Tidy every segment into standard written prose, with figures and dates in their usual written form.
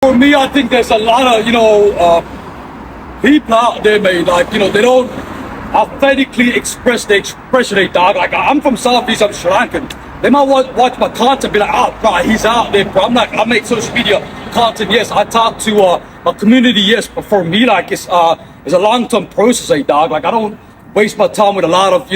For me, I think there's a lot of, people out there, mate, like, they don't authentically express the expression they dog. Like, I'm from Southeast, I'm Sri Lankan. They might watch my content, be like, oh, bro, he's out there, bro. I'm like, I make social media content, yes. I talk to my community, yes. But for me, like, it's a long-term process, dog. Like, I don't waste my time with a lot of,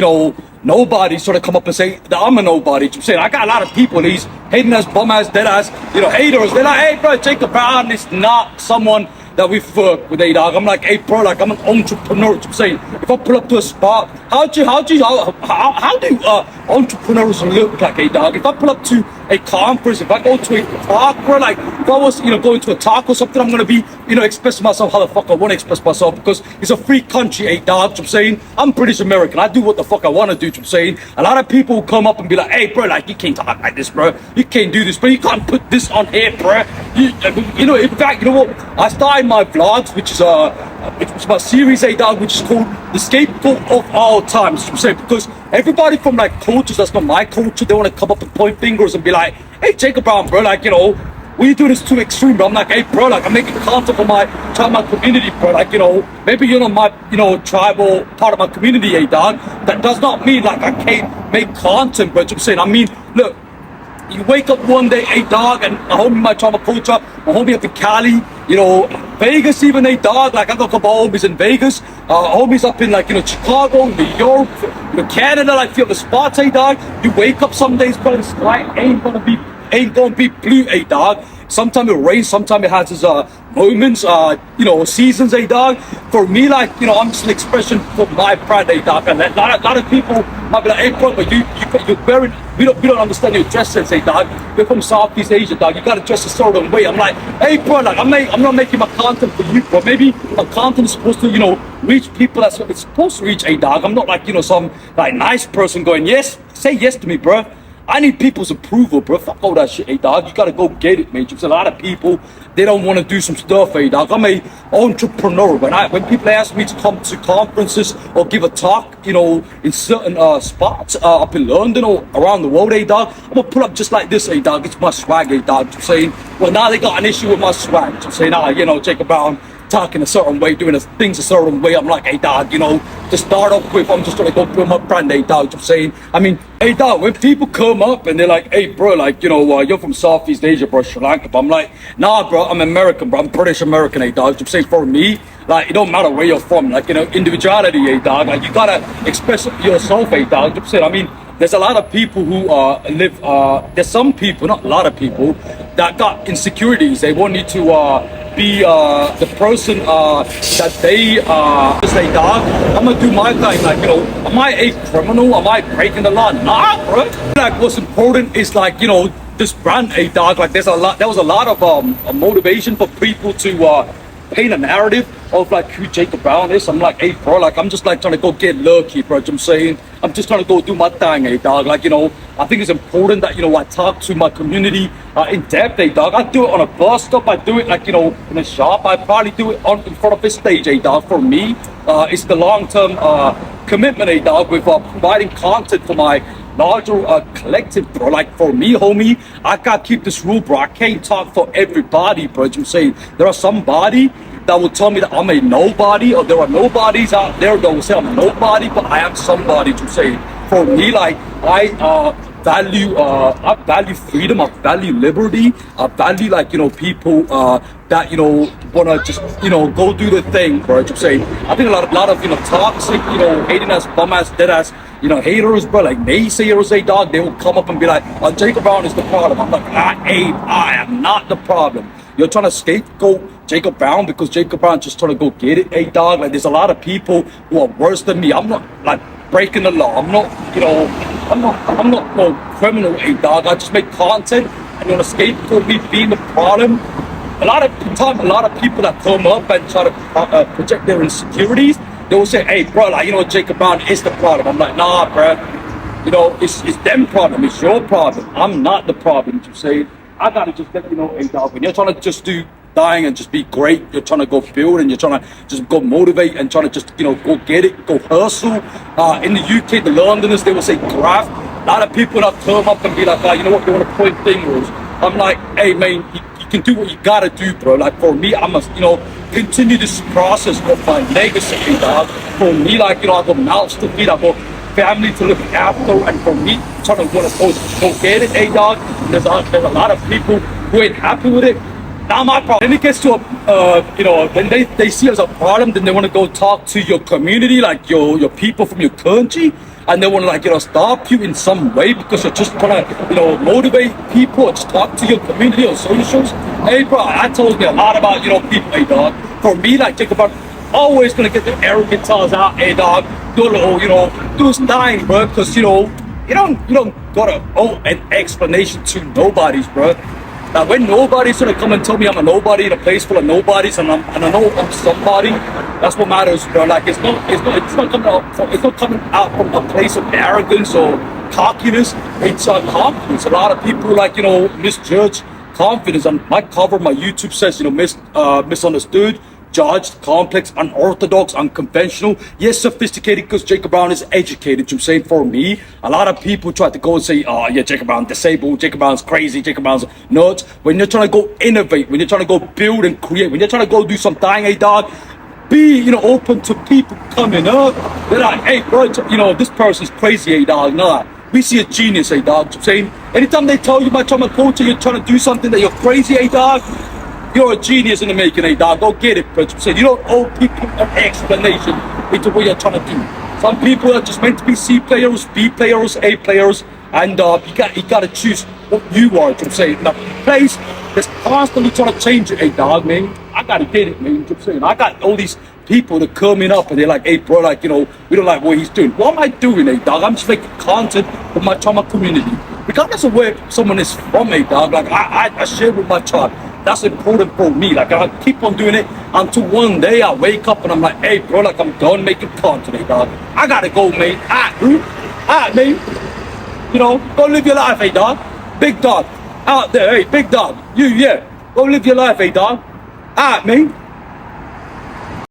nobody sort of come up and say that I'm a nobody. I'm saying I got a lot of people, these hating ass, bum ass, dead ass, haters. They're like, hey, bro, Jacob Brown is not someone that we fuck with, dog. I'm like, hey, bro, like, I'm an entrepreneur. I'm saying, if I pull up to a spot, how do entrepreneurs look like, dog? If I pull up to a conference, if I go to a talk, bro, like, if I was, going to a talk or something, I'm gonna be, expressing myself how the fuck I want to express myself, because it's a free country, dog. I'm saying, I'm British American. I do what the fuck I want to do. I'm saying, a lot of people will come up and be like, hey, bro, like, you can't talk like this, bro. You can't do this, bro. You can't put this on here, bro. In fact, you know what? I started my vlogs, which is my series, dog, which is called The Scapegoat of All Times. I'm saying, because everybody from like cultures that's not my culture, they want to come up and point fingers and be like, hey, Jacob Brown, bro, like, we do this too extreme, bro. I'm like, hey, bro, like, I'm making content for my community, bro. Like, maybe you're not my, tribal part of my community, dog. That does not mean like I can't make content, bro. I'm saying, I mean, look, you wake up one day, dog, and a homie might try my culture, my homie up in Cali, Vegas even, dog. Like, I got a couple homies in Vegas, homies up in like, Chicago, New York, Canada, like, feel the spots, dog. You wake up some days, bro, the sky ain't gonna be blue, dog. Sometimes it rains, sometimes it has its moments, seasons, dog. For me, like, I'm just an expression for my pride, dog. And a lot of people might be like, hey, bro, but you're wearing, we don't understand your dress sense, dog. You're from Southeast Asia, dog. You gotta dress a certain way. I'm like, hey, bro, like, I'm not making my content for you, bro. Maybe my content is supposed to, reach people that's it's supposed to reach, dog. I'm not like, some like nice person going, yes, say yes to me, bro. I need people's approval, bro. Fuck all that shit, dog. You gotta go get it, man. There's a lot of people, they don't want to do some stuff, dog. I'm a entrepreneur. When people ask me to come to conferences or give a talk, in certain spots up in London or around the world, dog, I'm gonna pull up just like this, dog. It's my swag, dog. I'm saying, well, now they got an issue with my swag. I'm saying, Jacob Brown talking a certain way, doing things a certain way. I'm like, hey, dog, to start off with, I'm just gonna go build my brand, dog. I'm saying, I mean, hey, dog, when people come up and they're like, hey, bro, like, you're from Southeast Asia, bro, Sri Lanka, but I'm like, nah, bro, I'm American, bro, I'm British American, dog. I'm saying, for me, like, it don't matter where you're from, like, individuality, dog, like, you gotta express yourself, dog. I'm saying, I mean, there's a lot of people who there's some people, not a lot of people, that got insecurities. They want you to be the person that they say, dog, I'm gonna do my thing. Like, am I a criminal? Am I breaking the law? Nah, bro. Like, what's important is like, this brand, dog. Like, there was a lot of motivation for people to paint a narrative of like who Jacob Brown is. I'm like, hey, bro, like, I'm just like trying to go get lucky, bro. I'm saying, I'm just trying to go do my thing, dog. Like, I think it's important that, I talk to my community in depth, dog. I do it on a bus stop. I do it like, in a shop. I probably do it in front of a stage, dog. For me, it's the long-term commitment, dog, with providing content for my larger collective, bro. Like, for me, homie, I gotta keep this rule, bro. I can't talk for everybody, bro. I'm saying, there are somebody that will tell me that I'm a nobody, or there are nobodies out there that will say I'm a nobody, but I am somebody. To say, for me, like, I value freedom, I value liberty, I value, like, people that, wanna just, go do the thing, bro. I'm saying, I think a lot of toxic, hating ass, bum ass, dead ass, haters, bro, like naysayers, dog, they will come up and be like, oh, Jacob Brown is the problem. I'm like, I am not the problem. You're trying to scapegoat Jacob Brown because Jacob Brown just trying to go get it, dog. Like, there's a lot of people who are worse than me. I'm not like breaking the law. I'm not, I'm not no criminal, dog. I just make content and you want to scapegoat me being the problem. A lot of people that come up and try to project their insecurities, they will say, hey, bro, like, Jacob Brown is the problem. I'm like, nah, bro. It's them problem. It's your problem. I'm not the problem. To say, I gotta just get, hey, dog, when you're trying to just do dying and just be great, you're trying to go build and you're trying to just go motivate and trying to just, go get it, go hustle. In the UK, the Londoners, they will say graft. A lot of people that come up and be like, you know what, they want to point fingers. I'm like, hey, man, you can do what you gotta do, bro. Like for me, I must, continue this process of my legacy, dog. For me, like, I got mouths to feed, I got family to look after, and for me, trying to go get it, hey, dog. There's a lot of people who ain't happy with it. Not my problem. Then it gets to when they see it as a problem, then they want to go talk to your community, like your people from your country, and they want to like stop you in some way because you're just trying to motivate people or just talk to your community or socials. Hey, bro, that tells me a lot about people. Hey, dog. For me, like Jacob, I'm always gonna get the arrogant tells out. Hey, dog, do this thing, bro, because you don't gotta owe an explanation to nobodies, bro. Now, when nobody's gonna come and tell me I'm a nobody in a place full of nobodies, and I know I'm somebody, that's what matters, bro. Like it's not coming out from a place of arrogance or cockiness. It's confidence. A lot of people misjudge confidence. And my cover, my YouTube says misunderstood, judged, complex, unorthodox, unconventional, yes, sophisticated, because Jacob Brown is educated. I'm saying for me, a lot of people try to go and say, oh yeah, Jacob Brown disabled, Jacob Brown's crazy, Jacob Brown's nuts. When you're trying to go innovate, when you're trying to go build and create, when you're trying to go do something, hey dog, be open to people coming up. They're like, hey bro, this person's crazy, hey dog. No, we see a genius, hey dog. I'm saying anytime they tell you about my culture, you're trying to do something that you're crazy, hey dog. You're a genius in the making, hey dog. Go get it, bro. So you don't owe people an explanation into what you're trying to do. Some people are just meant to be C players, B players, A players, and you gotta choose what you are. I'm saying in a place that's constantly trying to change it, hey dog, man. I gotta get it, man. I'm saying I got all these people that coming up and they're like, hey bro, like we don't like what he's doing. What am I doing, hey dog? I'm just making content for my trauma community, regardless of where someone is from, hey dog. Like I share with my tribe. That's important for me. Like I keep on doing it until one day I wake up and I'm like, hey bro, like I'm done making content, hey dog. I gotta go, mate. Alright, mate. Go live your life, hey dog. Big dog out there, hey big dog. Yeah. Go live your life, hey dog. Alright, mate.